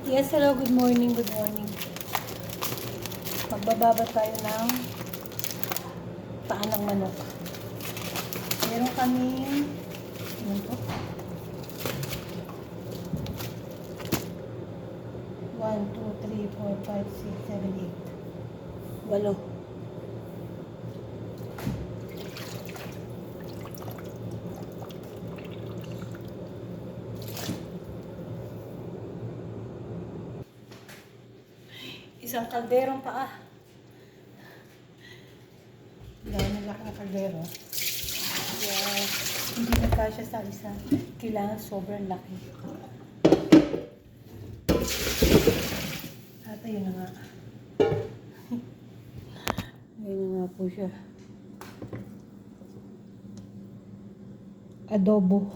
Yes, hello, good morning, good morning. Magbababa tayo ng paa ng manok. Meron kaming, ano to? 1, 2, 3, 4, 5, 6, 7, 8. 8. Isang kalderong paa. Dahil nalaki na kaldero. Kaya hindi na kasya sa isa. Kailangan sobrang laki. At ayun na nga. Ayun na nga po siya. Adobo.